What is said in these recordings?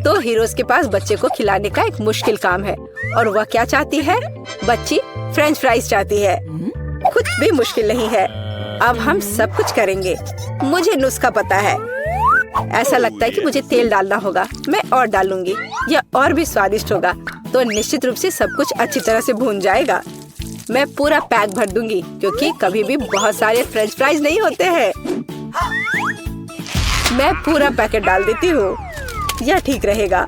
तो हीरोज के पास बच्चे को खिलाने का एक मुश्किल काम है और वह क्या चाहती है? बच्ची फ्रेंच फ्राइज चाहती है। कुछ भी मुश्किल नहीं है। अब हम सब कुछ करेंगे। मुझे नुस्खा पता है। ऐसा लगता है कि मुझे तेल डालना होगा। मैं और डालूंगी। यह और भी स्वादिष्ट होगा। तो निश्चित रूप से सब कुछ अच्छी तरह से भून जाएगा। मैं पूरा पैक भर दूंगी क्योंकि कभी भी बहुत सारे फ्रेंच फ्राइज नहीं होते हैं। मैं पूरा पैकेट डाल देती हूँ। यह ठीक रहेगा।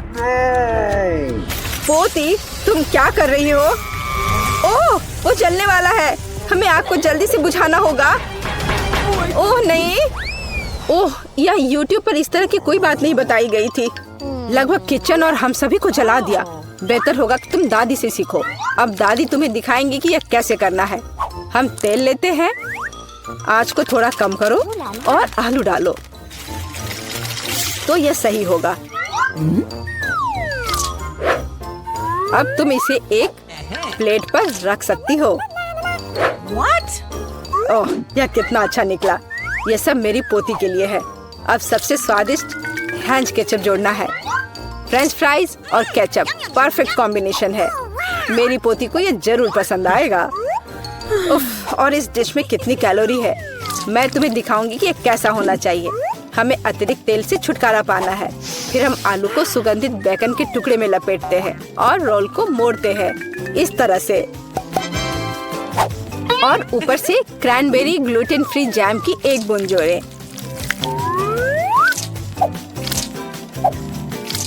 पोती, तुम क्या कर रही हो? ओह, वो जलने वाला है। हमें आग को जल्दी से बुझाना होगा। ओह नहीं। ओह, यह YouTube पर इस तरह की कोई बात नहीं बताई गई थी। लगभग किचन और हम सभी को जला दिया। बेहतर होगा कि तुम दादी से सीखो। अब दादी तुम्हें दिखाएंगी कि यह कैसे करना है। हम तेल लेते हैं। आँच को थोड़ा कम करो और आलू डालो तो यह सही होगा। अब तुम इसे एक प्लेट पर रख सकती हो। ओह, यह कितना अच्छा निकला। यह सब मेरी पोती के लिए है। अब सबसे स्वादिष्ट फ्रेंच केचप जोड़ना है। फ्रेंच फ्राइज और केचप परफेक्ट कॉम्बिनेशन है। मेरी पोती को यह जरूर पसंद आएगा। उफ, और इस डिश में कितनी कैलोरी है। मैं तुम्हें दिखाऊंगी कि यह कैसा होना चाहिए। हमें अतिरिक्त तेल से छुटकारा पाना है। फिर हम आलू को सुगंधित बेकन के टुकड़े में लपेटते हैं और रोल को मोड़ते हैं इस तरह से। और ऊपर से क्रैनबेरी ग्लूटेन फ्री जैम की एक बूंद जोड़ें।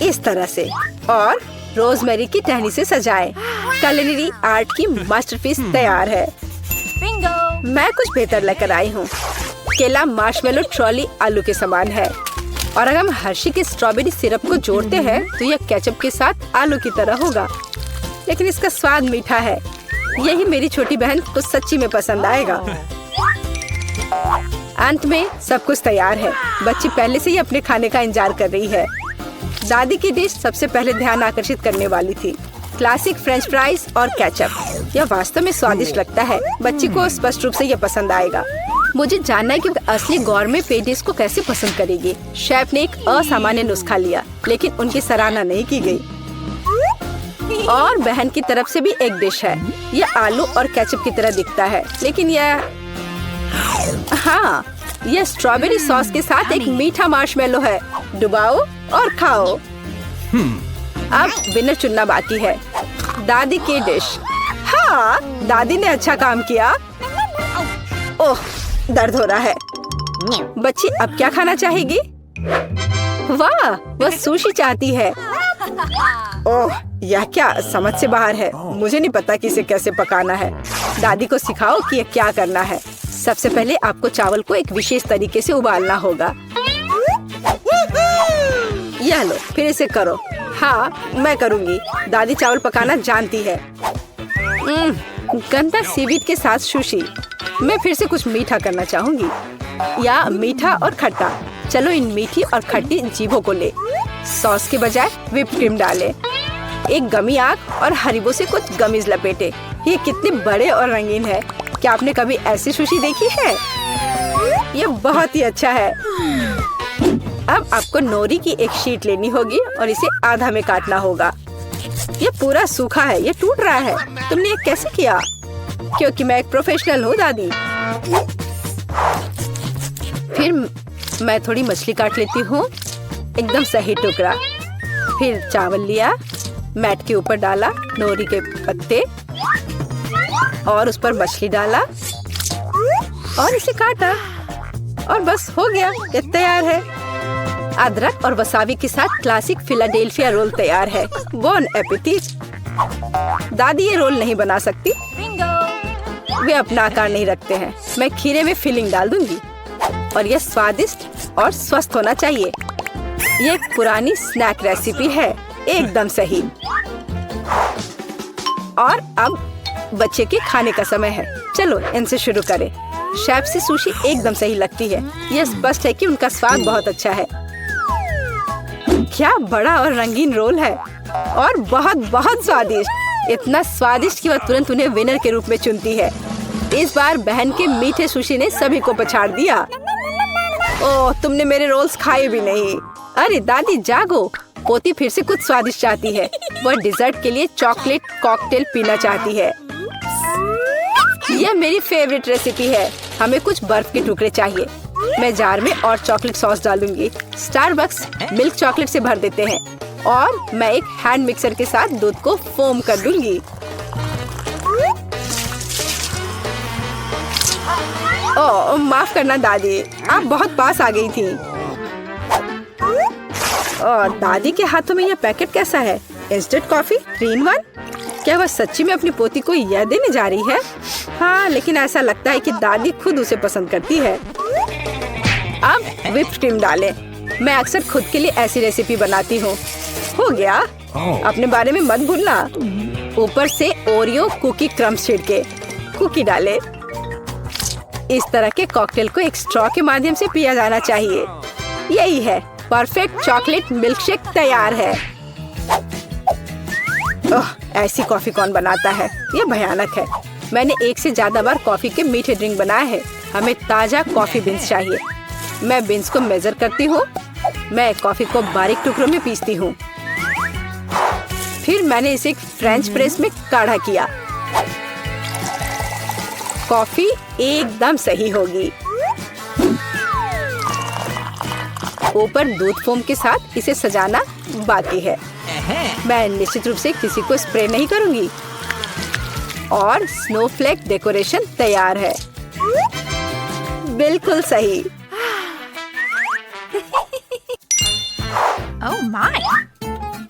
इस तरह से और रोजमेरी की टहनी से सजाएं। culinary आर्ट की मास्टरपीस तैयार है। बिंगो! मैं कुछ बेहतर लेकर आई हूँ। केला मार्शमेलो ट्रॉली आलू के समान है और अगर हम हर्शी के स्ट्रॉबेरी सिरप को जोड़ते हैं तो यह केचप के साथ आलू की तरह होगा, लेकिन इसका स्वाद मीठा है। यही मेरी छोटी बहन को सच्ची में पसंद आएगा। अंत में सब कुछ तैयार है। बच्ची पहले से ही अपने खाने का इंतजार कर रही है। दादी की डिश सबसे पहले ध्यान आकर्षित करने वाली थी। क्लासिक फ्रेंच फ्राइज और केचप। यह वास्तव में स्वादिष्ट लगता है। बच्ची को स्पष्ट रूप से यह पसंद आएगा। मुझे जानना है कि असली गौरमे पेडिस को कैसे पसंद करेगी। शेफ ने एक असामान्य नुस्खा लिया, लेकिन उनकी सराहना नहीं की गई। और बहन की तरफ से भी एक डिश है। यह आलू और केचप की तरह दिखता है, लेकिन हाँ, यह स्ट्रॉबेरी सॉस के साथ एक मीठा मार्शमेलो है। डुबाओ और खाओ। अब विनर चुनना बाकी है। दादी की डिश। हाँ, दादी ने अच्छा काम किया। ओह, दर्द हो रहा है। बच्ची अब क्या खाना चाहेगी? वाह, वह सुशी चाहती है। ओह, यह क्या समझ से बाहर है। मुझे नहीं पता कि इसे कैसे पकाना है। दादी को सिखाओ कि यह क्या करना है। सबसे पहले आपको चावल को एक विशेष तरीके से उबालना होगा। यह लो, फिर इसे करो। हाँ, मैं करूँगी। दादी चावल पकाना जानती है। गंदा सीवीड के साथ सुशी। मैं फिर से कुछ मीठा करना चाहूँगी, या मीठा और खट्टा। चलो इन मीठी और खट्टी जीभों को ले। सॉस के बजाय व्हिप क्रीम डालें। एक गमी आग और हरीबो से कुछ गमीज लपेटे। ये कितने बड़े और रंगीन है। क्या आपने कभी ऐसी सुशी देखी है? ये बहुत ही अच्छा है। अब आपको नोरी की एक शीट लेनी होगी और इसे आधा में काटना होगा। ये पूरा सूखा है, ये टूट रहा है। तुमने ये कैसे किया? क्योंकि मैं एक प्रोफेशनल हूँ दादी। फिर मैं थोड़ी मछली काट लेती हूँ, एकदम सही टुकड़ा। फिर चावल लिया, मैट के ऊपर डाला, नोरी के पत्ते और उस पर मछली डाला और इसे काटा और बस हो गया, ये तैयार है। अदरक और वसाबी के साथ क्लासिक फिलाडेल्फिया रोल तैयार है। Bone appétit. दादी ये रोल नहीं बना सकती, वे अपना आकार नहीं रखते हैं। मैं खीरे में फिलिंग डाल दूंगी और यह स्वादिष्ट और स्वस्थ होना चाहिए। ये एक पुरानी स्नैक रेसिपी है, एकदम सही। और अब बच्चे के खाने का समय है। चलो इनसे शुरू करें। शेफ से सुशी एकदम सही लगती है। यह स्पष्ट है कि उनका स्वाद बहुत अच्छा है। क्या बड़ा और रंगीन रोल है और बहुत बहुत स्वादिष्ट। इतना स्वादिष्ट कि वह तुरंत उन्हें विनर के रूप में चुनती है। इस बार बहन के मीठे सुशी ने सभी को पछाड़ दिया। ओह, तुमने मेरे रोल्स खाए भी नहीं। अरे दादी जागो, पोती फिर से कुछ स्वादिष्ट चाहती है। वह डिजर्ट के लिए चॉकलेट कॉकटेल पीना चाहती है। यह मेरी फेवरेट रेसिपी है। हमें कुछ बर्फ के टुकड़े चाहिए। मैं जार में और चॉकलेट सॉस डालूंगी। स्टारबक्स मिल्क चॉकलेट से भर देते हैं और मैं एक हैंड मिक्सर के साथ दूध को फोम कर दूंगी। ओह माफ करना दादी, आप बहुत पास आ गई थी। और दादी के हाथों में यह पैकेट कैसा है? Instant coffee 3 in 1? क्या वह सच्ची में अपनी पोती को यह देने जा रही है? हाँ, लेकिन ऐसा लगता है कि दादी खुद उसे पसंद करती है। अब व्हिप्ड क्रीम डालें। मैं अक्सर खुद के लिए ऐसी रेसिपी बनाती हूँ। हो गया। अपने बारे में मत भूलना। ऊपर से ओरियो कुकी क्रम्स छिड़के। कुकी डाले। इस तरह के कॉकटेल को एक स्ट्रॉ के माध्यम से पिया जाना चाहिए। यही है, परफेक्ट चॉकलेट मिल्कशेक तैयार है। ओह, ऐसी कॉफी कौन बनाता है? यह भयानक है। मैंने 1 से ज्यादा बार कॉफी के मीठे ड्रिंक बनाए हैं। हमें ताजा कॉफी बीन्स चाहिए। मैं बीन्स को मेजर करती हूँ। मैं कॉफी को बारीक टुकड़ों में पीसती हूँ। फिर मैंने इसे एक फ्रेंच प्रेस में काढ़ा किया। कॉफी एकदम सही होगी। ऊपर दूध फोम के साथ इसे सजाना बाकी है। मैं निश्चित रूप से किसी को स्प्रे नहीं करूंगी। और स्नोफ्लेक डेकोरेशन तैयार है। बिल्कुल सही। Oh my!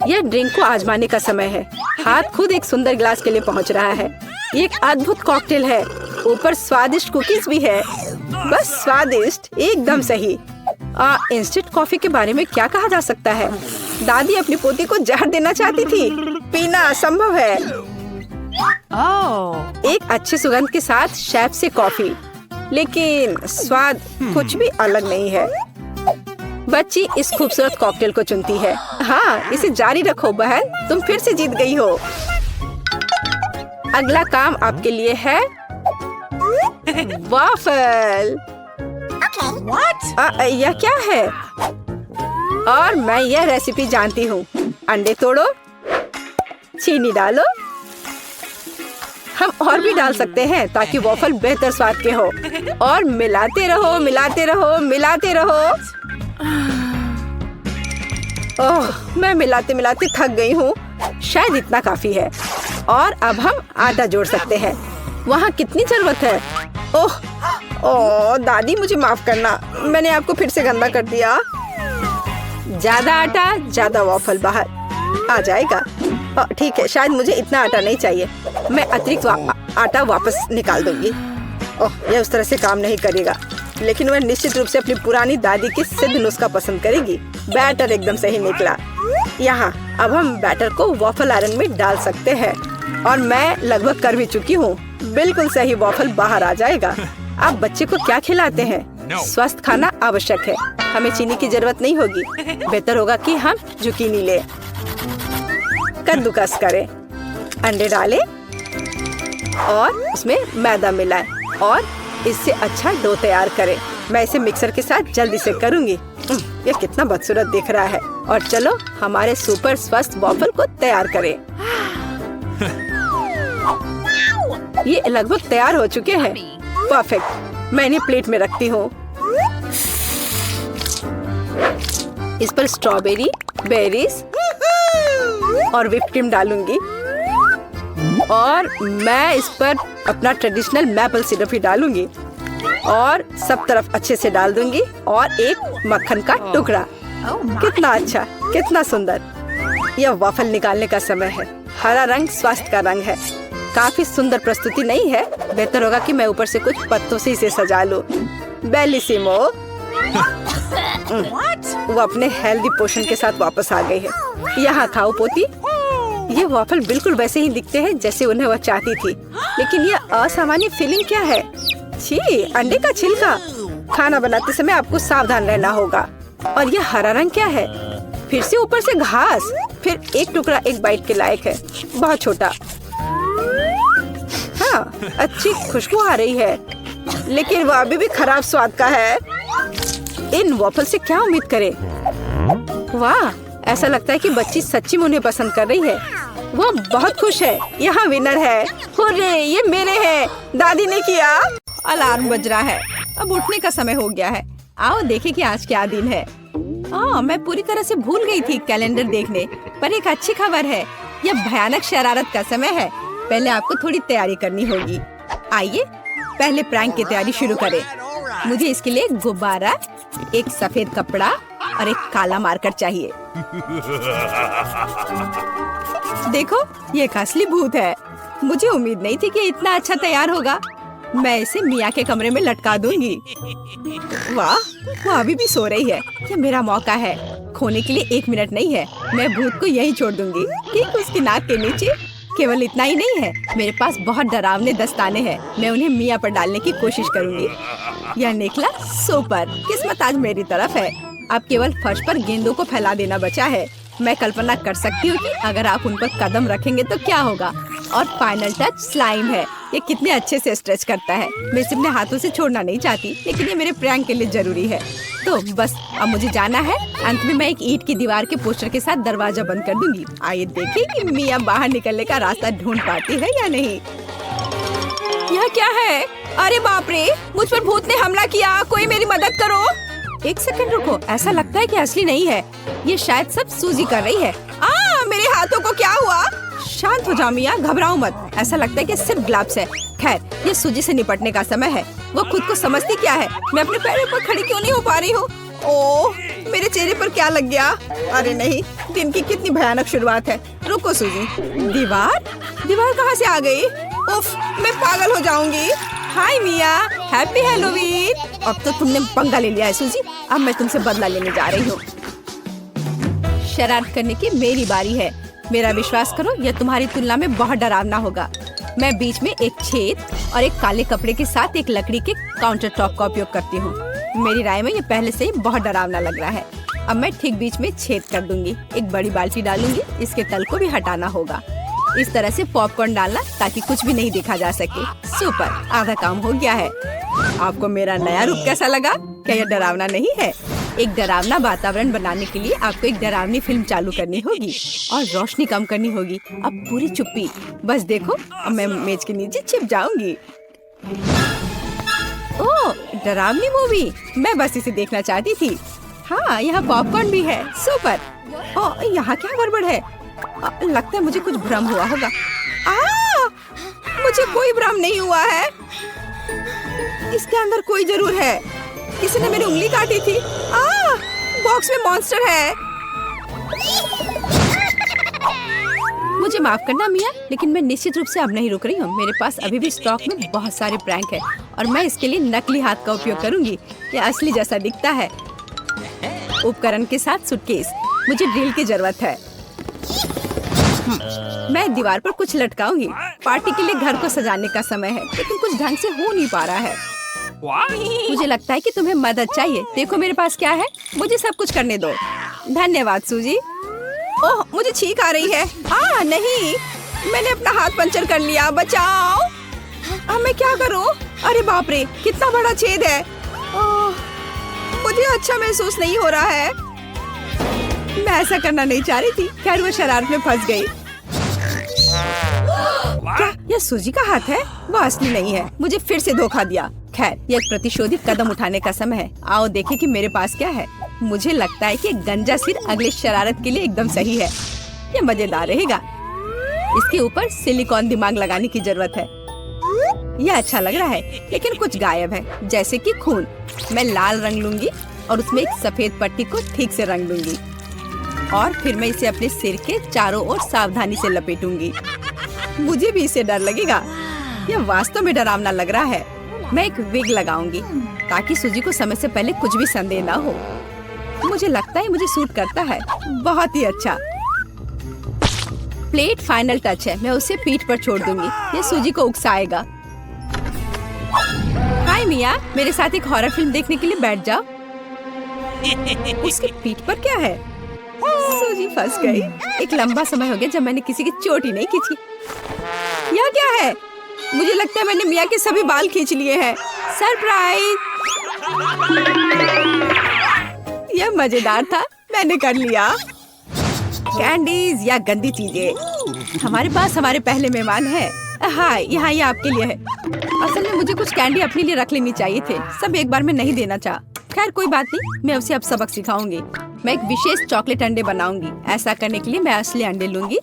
यह ड्रिंक को आजमाने का समय है। हाथ खुद एक सुंदर गिलास के लिए पहुंच रहा है। ये एक अद्भुत कॉकटेल है। ऊपर स्वादिष्ट कुकीज भी है। बस स्वादिष्ट, एकदम सही। इंस्टेंट कॉफी के बारे में क्या कहा जा सकता है? दादी अपनी पोती को जहर देना चाहती थी। पीना असंभव है। एक अच्छे सुगंध के साथ शेफ से कॉफी, लेकिन स्वाद कुछ भी अलग नहीं है। बच्ची इस खूबसूरत कॉकटेल को चुनती है। हाँ, इसे जारी रखो बहन, तुम फिर से जीत गई हो। अगला काम आपके लिए है वाफल। यह क्या है? और मैं यह रेसिपी जानती हूँ। अंडे तोड़ो, चीनी डालो। हम और भी डाल सकते हैं ताकि वॉफल बेहतर स्वाद के हो। और मिलाते रहो, मिलाते रहो, मिलाते रहो। ओह, मैं मिलाते मिलाते थक गई हूँ। शायद इतना काफी है। और अब हम आटा जोड़ सकते हैं। वहाँ कितनी जरूरत है? ओह दादी, मुझे माफ करना, मैंने आपको फिर से गंदा कर दिया। ज्यादा आटा, ज्यादा वॉफल बाहर आ जाएगा। ठीक है, शायद मुझे इतना आटा नहीं चाहिए। मैं अतिरिक्त आटा वापस निकाल दूंगी। ओह, यह उस तरह से काम नहीं करेगा, लेकिन वह निश्चित रूप से अपनी पुरानी दादी की सिद्ध नुस्खा पसंद करेगी। बैटर एकदम सही निकला। यहाँ अब हम बैटर को वॉफल आयरन में डाल सकते हैं। और मैं लगभग कर भी चुकी हूँ। बिल्कुल सही वॉफल बाहर आ जाएगा। आप बच्चे को क्या खिलाते हैं? स्वस्थ खाना आवश्यक है। हमें चीनी की जरूरत नहीं होगी। बेहतर होगा कि हम जुकीनी ले। कद्दूकस करें, अंडे डालें और उसमें मैदा मिलाएं और इससे अच्छा डो तैयार करें। मैं इसे मिक्सर के साथ जल्दी से करूंगी। यह कितना बदसूरत दिख रहा है। और चलो हमारे सुपर स्वस्थ वॉफल को तैयार करें। ये लगभग तैयार हो चुके हैं। परफेक्ट। मैं इन्हें प्लेट में रखती हूँ। इस पर स्ट्रॉबेरी, बेरीज और व्हिप्ड क्रीम डालूंगी। और मैं इस पर अपना ट्रेडिशनल मैपल सिरप ही डालूंगी और सब तरफ अच्छे से डाल दूंगी। और एक मक्खन का टुकड़ा। कितना अच्छा, कितना सुंदर। यह वॉफल निकालने का समय है। हरा रंग स्वास्थ्य का रंग है। काफी सुंदर प्रस्तुति नहीं है? बेहतर होगा कि मैं ऊपर से कुछ पत्तों से इसे सजा लूं। बेलिसिमो। वो अपने हेल्दी पोषण के साथ वापस आ गई है। यहाँ खाओ पोती। ये वॉफल बिल्कुल वैसे ही दिखते हैं जैसे उन्हें वह चाहती थी, लेकिन यह असामान्य फीलिंग क्या है? छी, अंडे का छिलका। खाना बनाते समय आपको सावधान रहना होगा। और यह हरा रंग क्या है? फिर से ऊपर से घास। फिर एक टुकड़ा एक बाइट के लायक है, बहुत छोटा। हाँ, अच्छी खुशबू आ रही है, लेकिन वह अभी भी खराब स्वाद का है। इन वॉफल से क्या उम्मीद करें? वाह, ऐसा लगता है कि बच्ची सच्ची में उन्हें पसंद कर रही है। वो बहुत खुश है। यहाँ विनर है। हुर्रे, ये मेरे हैं। दादी ने किया। अलार्म बज रहा है। अब उठने का समय हो गया है। आओ देखें कि आज क्या दिन है। मैं पूरी तरह से भूल गई थी कैलेंडर देखने, पर एक अच्छी खबर है। यह भयानक शरारत का समय है। पहले आपको थोड़ी तैयारी करनी होगी। आइए पहले प्रैंक की तैयारी शुरू करें। मुझे इसके लिए एक गुब्बारा, एक सफेद कपड़ा और एक काला मार्कर चाहिए। देखो, ये एक असली भूत है। मुझे उम्मीद नहीं थी कि इतना अच्छा तैयार होगा। मैं इसे मिया के कमरे में लटका दूंगी। वाह, वो अभी भी सो रही है। ये मेरा मौका है। खोने के लिए 1 मिनट नहीं है। मैं भूत को यहीं छोड़ दूंगी, ठीक उसकी नाक के नीचे। केवल इतना ही नहीं है, मेरे पास बहुत डरावने दस्ताने हैं। मैं उन्हें मिया पर डालने की कोशिश करूंगी। यह निकला सुपर। किस्मत आज मेरी तरफ है। अब केवल फर्श पर गेंदों को फैला देना बचा है। मैं कल्पना कर सकती हूँ कि अगर आप उन पर कदम रखेंगे तो क्या होगा। और फाइनल टच स्लाइम है। ये कितने अच्छे से स्ट्रेच करता है। मैं इसे अपने हाथों से छोड़ना नहीं चाहती, लेकिन ये मेरे प्रैंक के लिए जरूरी है। तो बस अब मुझे जाना है। अंत में मैं एक ईंट की दीवार के पोस्टर के साथ दरवाजा बंद कर दूंगी। आइए देखें कि मिया बाहर निकलने का रास्ता ढूंढ पाती है या नहीं। यह क्या है? अरे बाप रे, मुझ पर भूत ने हमला किया। कोई मेरी मदद करो। 1 सेकंड रुको, ऐसा लगता है कि असली नहीं है। ये शायद सब सूजी कर रही है। मेरे हाथों को क्या हुआ? शांत हो जाओ मिया, घबराओ मत। ऐसा लगता है कि सिर्फ ग्लव्स है। खैर, ये सूजी से निपटने का समय है। वो खुद को समझती क्या है? मैं अपने पैरों पर खड़ी क्यों नहीं हो पा रही हूँ? ओह, मेरे चेहरे पर क्या लग गया? अरे नहीं, दिन की कितनी भयानक शुरुआत है। रुको सूजी। दीवार कहाँ से आ गई? उफ, मैं पागल हो जाऊंगी। हाय मिया, हैप्पी हैलोवीन। अब तो तुमने पंगा ले लिया है सूजी। अब मैं तुमसे बदला लेने जा रही हूँ। शरारत करने की मेरी बारी है। मेरा विश्वास करो, यह तुम्हारी तुलना में बहुत डरावना होगा। मैं बीच में एक छेद और एक काले कपड़े के साथ एक लकड़ी के काउंटर टॉप का उपयोग करती हूँ। मेरी राय में ये पहले से ही बहुत डरावना लग रहा है। अब मैं ठीक बीच में छेद कर दूंगी। एक बड़ी बाल्टी डालूंगी। इसके तल को भी हटाना होगा। इस तरह से पॉपकॉर्न डालना ताकि कुछ भी नहीं देखा जा सके। सुपर, आधा काम हो गया है। आपको मेरा नया रूप कैसा लगा? क्या यह डरावना नहीं है? एक डरावना वातावरण बनाने के लिए आपको एक डरावनी फिल्म चालू करनी होगी और रोशनी कम करनी होगी। अब पूरी चुप्पी। बस देखो, अब मैं मेज के नीचे छिप जाऊंगी। ओह, डरावनी मूवी। मैं बस इसे देखना चाहती थी। हाँ, यहाँ पॉपकॉर्न भी है। सुपर। ओह, यहाँ क्या गड़बड़ है? लगता है मुझे कुछ भ्रम हुआ होगा। मुझे कोई भ्रम नहीं हुआ है। इसके अंदर कोई जरूर है। किसी ने मेरी उंगली काटी थी। बॉक्स में मॉन्स्टर है। मुझे माफ करना मिया, लेकिन मैं निश्चित रूप से अब नहीं रुक रही हूँ। मेरे पास अभी भी स्टॉक में बहुत सारे प्रैंक है और मैं इसके लिए नकली हाथ का उपयोग करूंगी। यह असली जैसा दिखता है। उपकरण के साथ सूटकेस। मुझे ड्रिल की जरूरत है। मैं दीवार पर कुछ लटकाऊंगी। पार्टी के लिए घर को सजाने का समय है, लेकिन कुछ ढंग से हो नहीं पा रहा है। मुझे लगता है कि तुम्हें मदद चाहिए। देखो मेरे पास क्या है। मुझे सब कुछ करने दो। धन्यवाद सूजी। ओह, मुझे छींक आ रही है। नहीं, मैंने अपना हाथ पंचर कर लिया। बचाओ। अब मैं क्या करूं? अरे बाप रे, कितना बड़ा छेद है। मुझे अच्छा महसूस नहीं हो रहा है। मैं ऐसा करना नहीं चाह रही थी। खैर, वो शरारत में फंस गई। क्या यह सूजी का हाथ है? वो असली नहीं है। मुझे फिर से धोखा दिया। खैर, यह एक प्रतिशोधित कदम उठाने का समय है। आओ देखें कि मेरे पास क्या है। मुझे लगता है कि गंजा सिर अगले शरारत के लिए एकदम सही है। यह मजेदार रहेगा। इसके ऊपर सिलिकॉन दिमाग लगाने की जरूरत है। यह अच्छा लग रहा है, लेकिन कुछ गायब है, जैसे कि खून। मैं लाल रंग लूंगी और उसमें एक सफेद पट्टी को ठीक से रंग दूंगी और फिर मैं इसे अपने सिर के चारों ओर सावधानी से लपेटूंगी। मुझे भी इससे डर लगेगा। यह वास्तव में डरावना लग रहा है। मैं एक विग लगाऊंगी ताकि सूजी को समय से पहले कुछ भी संदेह ना हो। मुझे लगता है मुझे सूट करता है। बहुत ही अच्छा। प्लेट फाइनल टच है। मैं उसे पीठ पर छोड़ दूंगी। ये सूजी को उकसाएगा। हाय मिया, मेरे साथ एक हॉरर फिल्म देखने के लिए बैठ जाओ। उसकी पीठ पर क्या है? सूजी फंस गई। एक लंबा समय हो गया जब मैंने किसी की चोट ही नहीं खींची। यह क्या है? मुझे लगता है मैंने मिया के सभी बाल खींच लिए हैं। सरप्राइज! यह मजेदार था। मैंने कर लिया। कैंडीज या गंदी चीजें। हमारे पास हमारे पहले मेहमान है। हाँ, यहाँ ये आपके लिए है। असल में मुझे कुछ कैंडी अपने लिए रख लेनी चाहिए थे, सब एक बार में नहीं देना चाह। खैर कोई बात नहीं, मैं उसे अब सबक सिखाऊंगी। मैं एक विशेष चॉकलेट अंडे बनाऊंगी। ऐसा करने के लिए मैं असली अंडे लूंगी,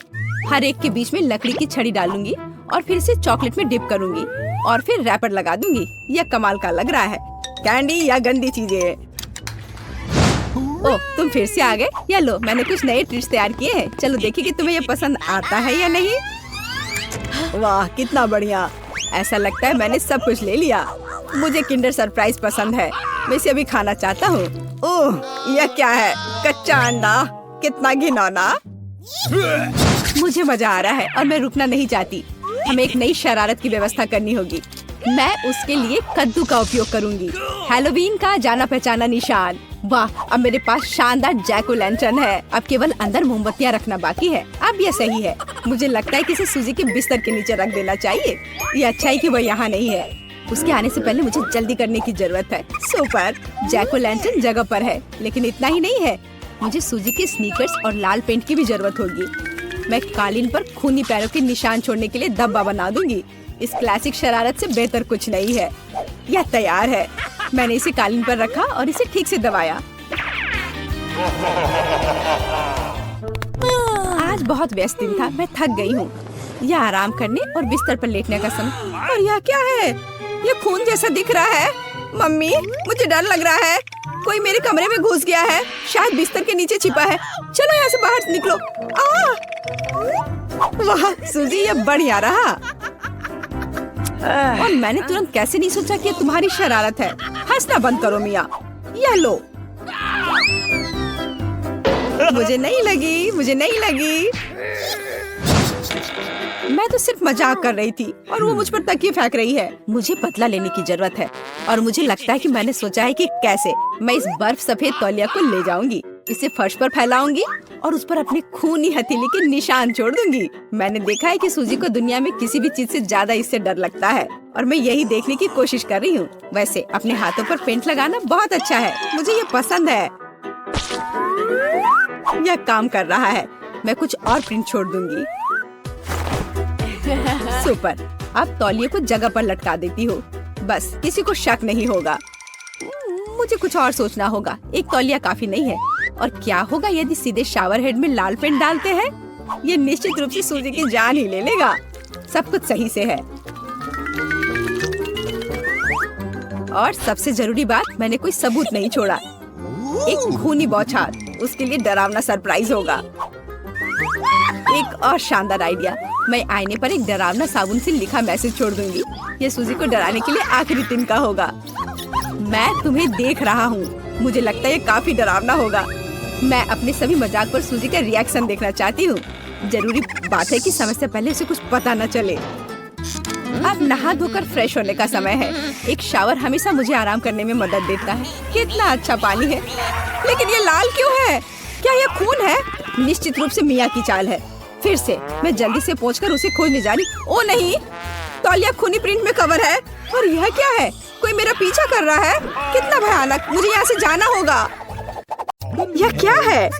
हर एक के बीच में लकड़ी की छड़ी डालूंगी और फिर इसे चॉकलेट में डिप करूंगी और फिर रैपर लगा दूंगी। यह कमाल का लग रहा है। कैंडी या गंदी चीजें। ओह, तुम फिर से आ गए। या लो, मैंने कुछ नए ट्रीट्स तैयार किए हैं। चलो देखिए कि तुम्हें ये पसंद आता है या नहीं। वाह, कितना बढ़िया। ऐसा लगता है मैंने सब कुछ ले लिया। मुझे किंडर सरप्राइज पसंद है, मैं इसे अभी खाना चाहता हूँ। ओह, यह क्या है? कच्चा अंडा, कितना घिनौना। मुझे मजा आ रहा है और मैं रुकना नहीं चाहती। हमें एक नई शरारत की व्यवस्था करनी होगी। मैं उसके लिए कद्दू का उपयोग करूंगी, हैलोवीन का जाना पहचाना निशान। वाह, अब मेरे पास शानदार जैक ओ लैंटर्न है। अब केवल अंदर मोमबत्तियां रखना बाकी है। अब यह सही है। मुझे लगता है कि इसे सूजी के बिस्तर के नीचे रख देना चाहिए। ये अच्छा है कि वो यहाँ नहीं है। उसके आने से पहले मुझे जल्दी करने की जरूरत है। सुपर, जैक ओ लैंटर्न जगह पर है, लेकिन इतना ही नहीं है। मुझे सूजी के स्नीकर्स और लाल पेंट की भी जरूरत होगी। मैं कालीन पर खूनी पैरों के निशान छोड़ने के लिए धब्बा बना दूंगी। इस क्लासिक शरारत से बेहतर कुछ नहीं है। यह तैयार है। मैंने इसे कालीन पर रखा और इसे ठीक से दबाया। आज बहुत व्यस्त दिन था, मैं थक गई हूँ। यह आराम करने और बिस्तर पर लेटने का समय। और यह क्या है? यह खून जैसा दिख रहा है। मम्मी, मुझे डर लग रहा है। कोई मेरे कमरे में घुस गया है, शायद बिस्तर के नीचे छिपा है। चलो यहाँ से बाहर निकलो। वाह सूजी, यह बढ़िया रहा। और मैंने तुरंत कैसे नहीं सोचा कि ये तुम्हारी शरारत है। हंसना बंद करो मिया। यह लो। मुझे नहीं लगी। मैं तो सिर्फ मजाक कर रही थी और वो मुझ पर तकिए फेंक रही है। मुझे बदला लेने की जरूरत है और मुझे लगता है कि मैंने सोचा है कि कैसे मैं इस बर्फ सफेद तौलिया को ले जाऊंगी, इसे फर्श पर फैलाऊंगी और उस पर अपने खूनी हथेली के निशान छोड़ दूंगी। मैंने देखा है कि सूजी को दुनिया में किसी भी चीज से ज्यादा इससे डर लगता है और मैं यही देखने की कोशिश कर रही हूँ। वैसे अपने हाथों पर पेंट लगाना बहुत अच्छा है, मुझे ये पसंद है। यह काम कर रहा है। मैं कुछ और प्रिंट छोड़ दूंगी। सुपर, अब तौलिए को जगह पर लटका देती हूँ। बस किसी को शक नहीं होगा। मुझे कुछ और सोचना होगा। एक तौलिया काफी नहीं है। और क्या होगा यदि सीधे शावर हेड में लाल पेंट डालते हैं? ये निश्चित रूप से सूजी की जान ही ले लेगा। सब कुछ सही से है। और सबसे जरूरी बात, मैंने कोई सबूत नहीं छोड़ा। एक खूनी बौछार, उसके लिए डरावना सरप्राइज होगा। एक और शानदार आइडिया, मैं आईने पर एक डरावना साबुन से लिखा मैसेज छोड़ दूंगी। ये सूजी को डराने के लिए आखिरी तिनका होगा। मैं तुम्हें देख रहा हूँ। मुझे लगता है ये काफी डरावना होगा। मैं अपने सभी मजाक पर सूजी का रिएक्शन देखना चाहती हूँ। जरूरी बात है कि समय से पहले उसे कुछ पता न चले। अब नहा धोकर फ्रेश होने का समय है। एक शावर हमेशा मुझे आराम करने में मदद देता है। कितना अच्छा पानी है, लेकिन ये लाल क्यों है? क्या ये खून है? निश्चित रूप से मिया की चाल है। फिर से मैं जल्दी से पहुंचकर उसे खोजने जा रही। ओ नहीं, तौलिया खूनी प्रिंट में कवर है। और यह क्या है? कोई मेरा पीछा कर रहा है। कितना भयानक, मुझे यहाँ से जाना होगा। यह क्या है?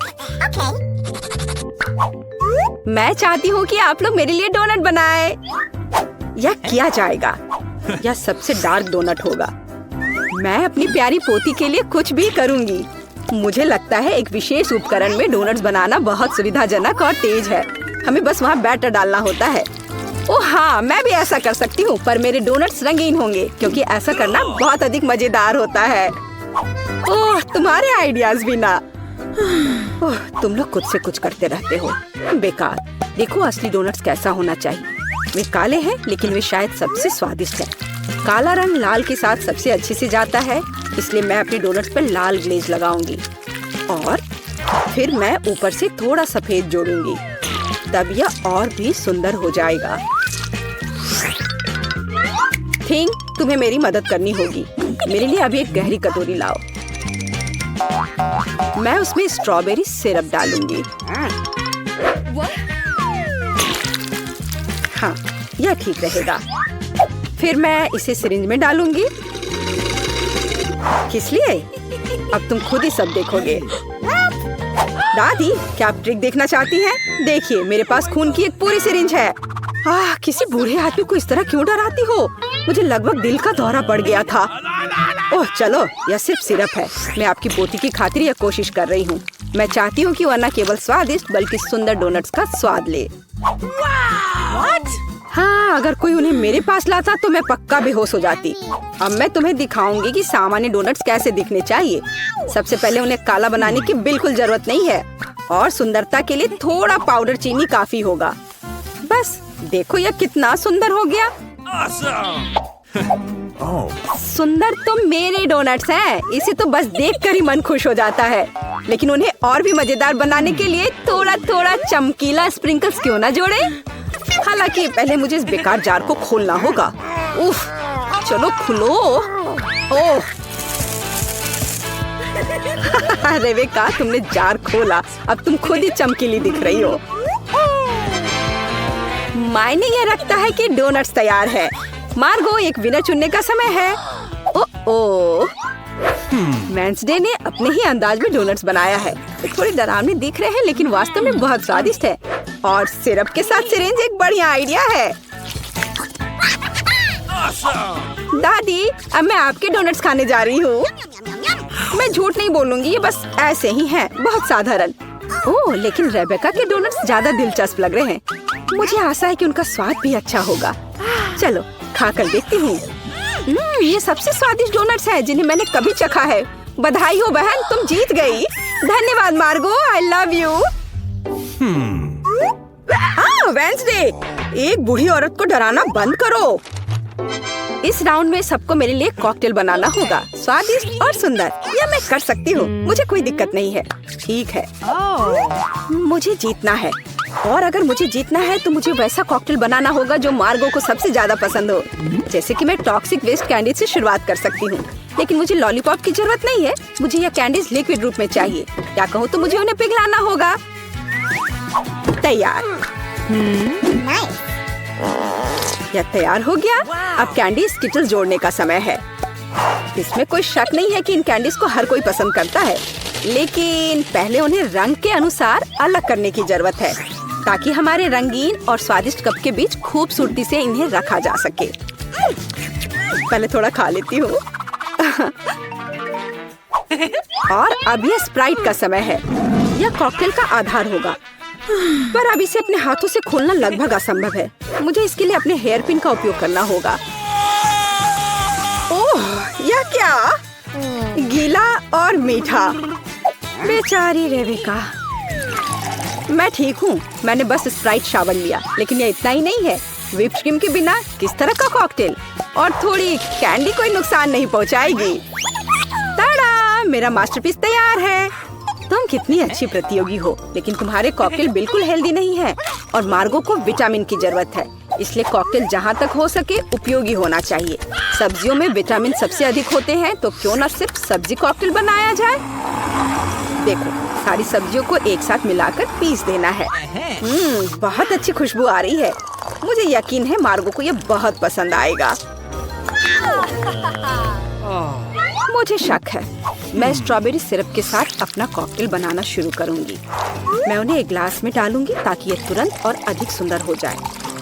मैं चाहती हूँ कि आप लोग मेरे लिए डोनट बनाएं। यह किया जाएगा। यह सबसे डार्क डोनट होगा। मैं अपनी प्यारी पोती के लिए कुछ भी करूँगी। मुझे लगता है एक विशेष उपकरण में डोनट्स बनाना बहुत सुविधाजनक और तेज है। हमें बस वहाँ बैटर डालना होता है। ओह हाँ, मैं भी ऐसा कर सकती हूँ, पर मेरे डोनट्स रंगीन होंगे क्योंकि ऐसा करना बहुत अधिक मजेदार होता है। ओह, तुम्हारे आइडियाज भी ना। ओह, तुम लोग खुद से कुछ करते रहते हो, बेकार। देखो असली डोनट्स कैसा होना चाहिए। वे काले हैं, लेकिन वे शायद सबसे स्वादिष्ट हैं। काला रंग लाल के साथ सबसे अच्छे से जाता है, इसलिए मैं अपने डोनट्स पर लाल ग्लेज लगाऊंगी और फिर मैं ऊपर से थोड़ा सफेद जोड़ूंगी। तब यह और भी सुंदर हो जाएगा। थिंक, तुम्हें मेरी मदद करनी होगी। मेरे लिए अभी एक गहरी कटोरी लाओ। मैं उसमें स्ट्रॉबेरी सिरप डालूंगी। हाँ, यह ठीक रहेगा। फिर मैं इसे सिरिंज में डालूंगी। किस लिए? अब तुम खुद ही सब देखोगे। दादी, क्या आप ट्रिक देखना चाहती हैं? देखिए, मेरे पास खून की एक पूरी सिरिंज है। किसी बूढ़े आदमी को इस तरह क्यों डराती हो? मुझे लगभग दिल का दौरा पड़ गया था। ओह चलो, यह सिर्फ सिरप है। मैं आपकी पोती की खातिर यह कोशिश कर रही हूँ। मैं चाहती हूँ कि वह न केवल स्वादिष्ट बल्कि सुंदर डोनट्स का स्वाद ले। हाँ, अगर कोई उन्हें मेरे पास लाता तो मैं पक्का बेहोश हो जाती। अब मैं तुम्हें दिखाऊंगी कि सामान्य डोनट्स कैसे दिखने चाहिए। सबसे पहले उन्हें काला बनाने की बिल्कुल जरूरत नहीं है और सुंदरता के लिए थोड़ा पाउडर चीनी काफी होगा। बस देखो यह कितना सुंदर हो गया। सुंदर तो मेरे डोनट्स हैं, इसे तो बस देखकर ही मन खुश हो जाता है। लेकिन उन्हें और भी मजेदार बनाने के लिए थोड़ा थोड़ा चमकीला स्प्रिंकल्स क्यों ना जोड़े। हालांकि पहले मुझे इस बेकार जार को खोलना होगा। उफ, चलो खुलो। ओह रेबेका, तुमने जार खोला। अब तुम खुद ही चमकीली दिख रही हो। मायने यह रखता है कि डोनट्स तैयार है। मार्गो, एक विनर चुनने का समय है। ओह वेंसडे ने अपने ही अंदाज में डोनट्स बनाया है। थोड़ी डरावने दिख रहे हैं लेकिन वास्तव में बहुत स्वादिष्ट है। और सिरप के साथ सिरिंज एक बढ़िया आइडिया है। दादी, अब मैं आपके डोनट्स खाने जा रही हूँ। मैं झूठ नहीं बोलूंगी, ये बस ऐसे ही हैं, बहुत साधारण। ओह, लेकिन रेबेका के डोनट्स ज्यादा दिलचस्प लग रहे हैं। मुझे आशा है कि उनका स्वाद भी अच्छा होगा। चलो खाकर देखती हूँ। ये सबसे स्वादिष्ट डोनट्स हैं जिन्हें मैंने कभी चखा है। बधाई हो बहन, तुम जीत गई। धन्यवाद मार्गो, आई लव यू। वेंसडे, एक बूढ़ी औरत को डराना बंद करो। इस राउंड में सबको मेरे लिए कॉकटेल बनाना होगा, स्वादिष्ट और सुंदर। यह मैं कर सकती हूँ, मुझे कोई दिक्कत नहीं है। ठीक है, मुझे जीतना है। और अगर मुझे जीतना है तो मुझे वैसा कॉकटेल बनाना होगा जो मार्गो को सबसे ज्यादा पसंद हो। जैसे कि मैं टॉक्सिक वेस्ट कैंडी से शुरुआत कर सकती हूँ, लेकिन मुझे लॉलीपॉप की जरूरत नहीं है। मुझे यह कैंडीज लिक्विड रूप में चाहिए। क्या कहूँ तो मुझे उन्हें पिघलाना होगा। तैयार। यह तैयार हो गया। अब कैंडी स्किटल्स जोड़ने का समय है। इसमें कोई शक नहीं है कि इन कैंडीज को हर कोई पसंद करता है, लेकिन पहले उन्हें रंग के अनुसार अलग करने की जरूरत है ताकि हमारे रंगीन और स्वादिष्ट कप के बीच खूबसूरती से इन्हें रखा जा सके। पहले थोड़ा खा लेती हूँ। और अब यह स्प्राइट का समय है। यह कॉकटेल का आधार होगा, पर अब इसे अपने हाथों से खोलना लगभग असंभव है। मुझे इसके लिए अपने हेयर पिन का उपयोग करना होगा। ओह, यह क्या? गीला और मीठा। बेचारी रेबेका। मैं ठीक हूँ, मैंने बस स्प्राइट शावर लिया, लेकिन यह इतना ही नहीं है। व्हिप्ड क्रीम के बिना किस तरह का कॉकटेल? और थोड़ी कैंडी कोई नुकसान नहीं पहुँचाएगी। ताड़ा, मेरा मास्टरपीस तैयार है। तुम कितनी अच्छी प्रतियोगी हो, लेकिन तुम्हारे कॉकटेल बिल्कुल हेल्दी नहीं है और मार्गो को विटामिन की जरूरत है। इसलिए कॉकटेल जहाँ तक हो सके उपयोगी होना चाहिए। सब्जियों में विटामिन सबसे अधिक होते हैं, तो क्यों न सिर्फ सब्जी कॉकटेल बनाया जाए। देखो, सारी सब्जियों को एक साथ मिलाकर पीस देना है। बहुत अच्छी खुशबू आ रही है। मुझे यकीन है मार्गो को यह बहुत पसंद आएगा। मुझे शक है। मैं स्ट्रॉबेरी सिरप के साथ अपना कॉकटेल बनाना शुरू करूंगी। मैं उन्हें एक ग्लास में डालूंगी ताकि यह तुरंत और अधिक सुंदर हो जाए।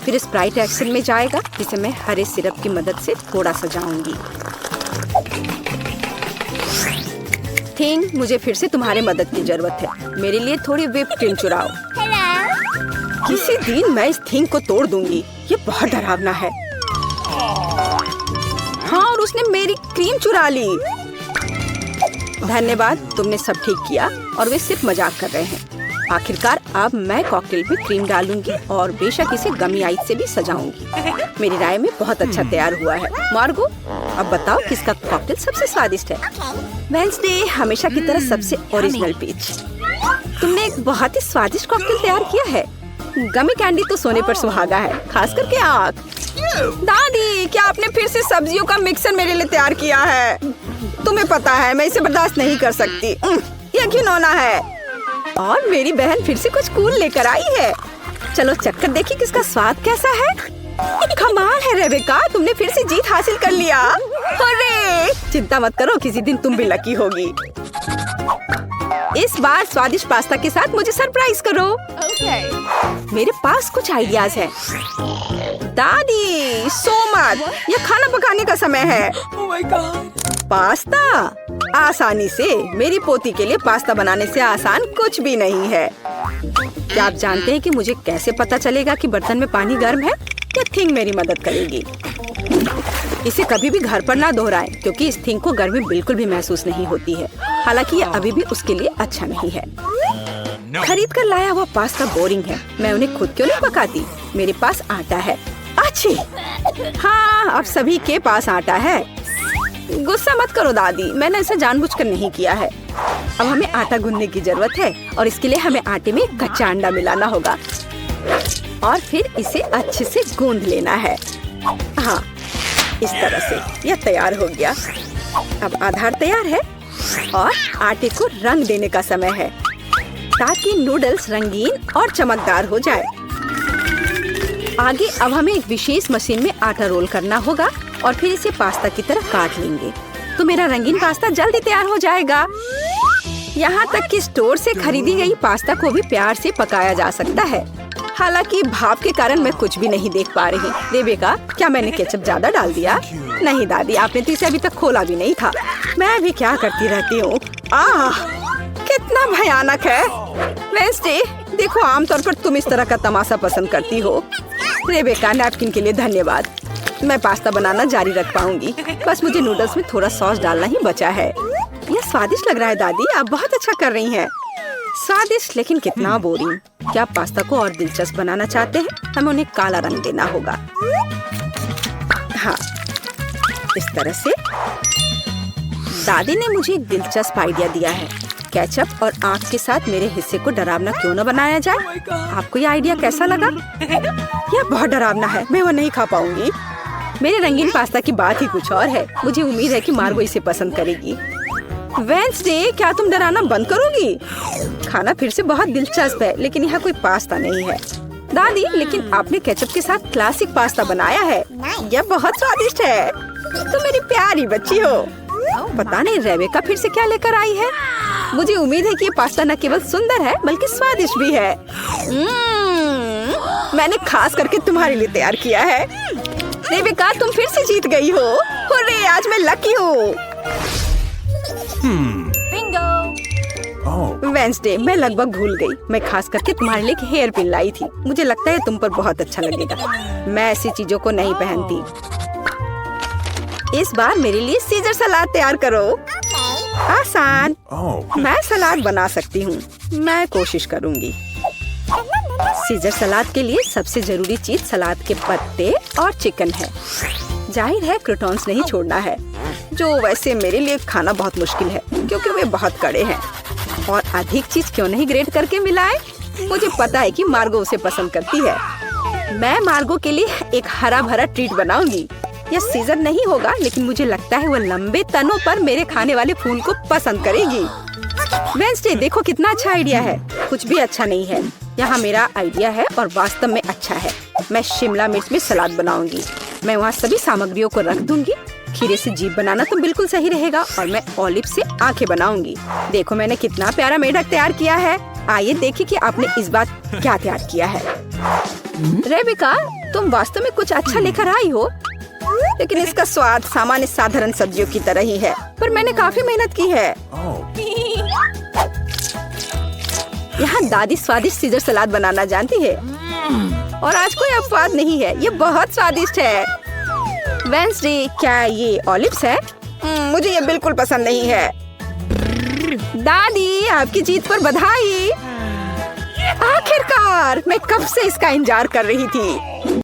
फिर स्प्राइट एक्शन में जाएगा, जिसे मैं हरे सिरप की मदद से थोड़ा सजाऊंगी। थिंग, मुझे फिर से तुम्हारे मदद की जरूरत है। मेरे लिए थोड़ी व्हिप्ड क्रीम चुराओ। किसी दिन मैं इस थिंग को तोड़ दूंगी। ये बहुत डरावना है। हाँ, और उसने मेरी क्रीम चुरा ली। धन्यवाद, तुमने सब ठीक किया। और वे सिर्फ मजाक कर रहे हैं। आखिरकार अब मैं कॉकटेल में क्रीम डालूंगी और बेशक इसे गमी आइस से भी सजाऊंगी। मेरी राय में बहुत अच्छा तैयार हुआ है। मार्गो, अब बताओ किसका कॉकटेल सबसे स्वादिष्ट है? वेंसडे, हमेशा की तरह सबसे ओरिजिनल पीच। तुमने एक बहुत ही स्वादिष्ट कॉकटेल तैयार किया है। गमी कैंडी तो सोने पर सुहागा है, खास करके आग। दादी, क्या आपने फिर से सब्जियों का मिक्सर मेरे लिए तैयार किया है? तुम्हें पता है मैं इसे बर्दाश्त नहीं कर सकती। यह घिनौना है। और मेरी बहन फिर से कुछ कूल लेकर आई है। चलो चक्कर देखिए किसका स्वाद कैसा है। कमाल है रेबेका, तुमने फिर से जीत हासिल कर लिया। अरे चिंता मत करो, किसी दिन तुम भी लकी होगी। इस बार स्वादिष्ट पास्ता के साथ मुझे सरप्राइज करो। मेरे पास कुछ आइडियाज हैं। दादी सो मत, ये खाना पकाने का समय है। पास्ता आसानी से। मेरी पोती के लिए पास्ता बनाने से आसान कुछ भी नहीं है। क्या आप जानते हैं कि मुझे कैसे पता चलेगा कि बर्तन में पानी गर्म है? ये थिंग मेरी मदद करेगी। इसे कभी भी घर पर ना दोहराएं, क्योंकि इस थिंग को गर्मी बिल्कुल भी महसूस नहीं होती है। हालांकि ये अभी भी उसके लिए अच्छा नहीं है। खरीद कर लाया हुआ पास्ता बोरिंग है। मैं उन्हें खुद क्यों नहीं पकाती? मेरे पास आटा है। अच्छी, हाँ अब सभी के पास आटा है। गुस्सा मत करो दादी, मैंने ऐसा जानबूझकर नहीं किया है। अब हमें आटा गूंदने की जरूरत है और इसके लिए हमें आटे में कच्चा अंडा मिलाना होगा और फिर इसे अच्छे से गूंद लेना है। हाँ इस तरह से यह तैयार हो गया। अब आधार तैयार है और आटे को रंग देने का समय है ताकि नूडल्स रंगीन और चमकदार हो जाए। आगे अब हमें एक विशेष मशीन में आटा रोल करना होगा और फिर इसे पास्ता की तरह काट लेंगे तो मेरा रंगीन पास्ता जल्दी तैयार हो जाएगा। यहाँ तक कि स्टोर से खरीदी गई पास्ता को भी प्यार से पकाया जा सकता है। हालांकि भाप के कारण मैं कुछ भी नहीं देख पा रही। रेबेका, क्या मैंने केचप ज्यादा डाल दिया? नहीं दादी, आपने तो इसे अभी तक खोला भी नहीं था। मैं भी क्या करती रहती हूँ। कितना भयानक है। वेंसडे, देखो आमतौर पर तुम इस तरह का तमाशा पसंद करती हो। रेबेका, नैपकिन के लिए धन्यवाद। मैं पास्ता बनाना जारी रख पाऊंगी। बस मुझे नूडल्स में थोड़ा सॉस डालना ही बचा है। यह स्वादिष्ट लग रहा है दादी, आप बहुत अच्छा कर रही हैं। स्वादिष्ट लेकिन कितना बोरिंग। क्या आप पास्ता को और दिलचस्प बनाना चाहते हैं? हमें उन्हें काला रंग देना होगा। हाँ इस तरह से। दादी ने मुझे एक दिलचस्प आइडिया दिया है। केचप और आँख के साथ मेरे हिस्से को डरावना क्यों न बनाया जाए? आपको ये आइडिया कैसा लगा? यह बहुत डरावना है, मैं वो नहीं खा पाऊंगी। मेरे रंगीन पास्ता की बात ही कुछ और है। मुझे उम्मीद है कि मार्गो इसे पसंद करेगी। वेंसडे, क्या तुम डराना बंद करोगी? खाना फिर से बहुत दिलचस्प है लेकिन यहाँ कोई पास्ता नहीं है। दादी, लेकिन आपने केचप के साथ क्लासिक पास्ता बनाया है। यह बहुत स्वादिष्ट है। तुम मेरी प्यारी बच्ची हो। पता नहीं रेबेका फिर से क्या लेकर आई है। मुझे उम्मीद है कि ये पास्ता न केवल सुंदर है बल्कि स्वादिष्ट भी है। मैंने खास करके तुम्हारे लिए तैयार किया है। रेबेका, तुम फिर से जीत गई हो। हुर्रे, आज मैं लकी हूँ। वेंसडे, मैं लगभग भूल गई। मैं खास करके तुम्हारे लिए एक हेयर पिन लाई थी। मुझे लगता है तुम पर बहुत अच्छा लगेगा। मैं ऐसी चीजों को नहीं पहनती। इस बार मेरे लिए सीजर सलाद तैयार करो। आसान। मैं सलाद बना सकती हूँ। मैं कोशिश करूँगी। सीजर सलाद के लिए सबसे जरूरी चीज सलाद के पत्ते और चिकन है। जाहिर है क्रूटॉन्स नहीं छोड़ना है, जो वैसे मेरे लिए खाना बहुत मुश्किल है क्योंकि वे बहुत कड़े हैं। और अधिक चीज क्यों नहीं ग्रेट करके मिलाएं? मुझे पता है कि मार्गो उसे पसंद करती है। मैं मार्गो के लिए एक हरा भरा ट्रीट बनाऊंगी। यह सीजर नहीं होगा लेकिन मुझे लगता है वो लंबे तनों पर मेरे खाने वाले फूल को पसंद करेगी। वेंसडे, देखो कितना अच्छा आइडिया है। कुछ भी अच्छा नहीं है। यहाँ मेरा आइडिया है और वास्तव में अच्छा है। मैं शिमला मिर्च में सलाद बनाऊंगी। मैं वहाँ सभी सामग्रियों को रख दूंगी। खीरे से जीभ बनाना तो बिल्कुल सही रहेगा और मैं ऑलिव से आंखें बनाऊंगी। देखो मैंने कितना प्यारा मेढक तैयार किया है। आइए देखिए कि आपने इस बार क्या तैयार किया है। रेबेका, तुम वास्तव में कुछ अच्छा लेकर आई हो, लेकिन इसका स्वाद सामान्य साधारण सब्जियों की तरह ही है। पर मैंने काफी मेहनत की है। यहाँ दादी स्वादिष्ट सीजर सलाद बनाना जानती है और आज कोई अपवाद नहीं है। ये बहुत स्वादिष्ट है। वेंसडे, क्या ये ऑलिव्स है? मुझे ये बिल्कुल पसंद नहीं है। दादी, आपकी जीत पर बधाई। आखिरकार, मैं कब से इसका इंतजार कर रही थी।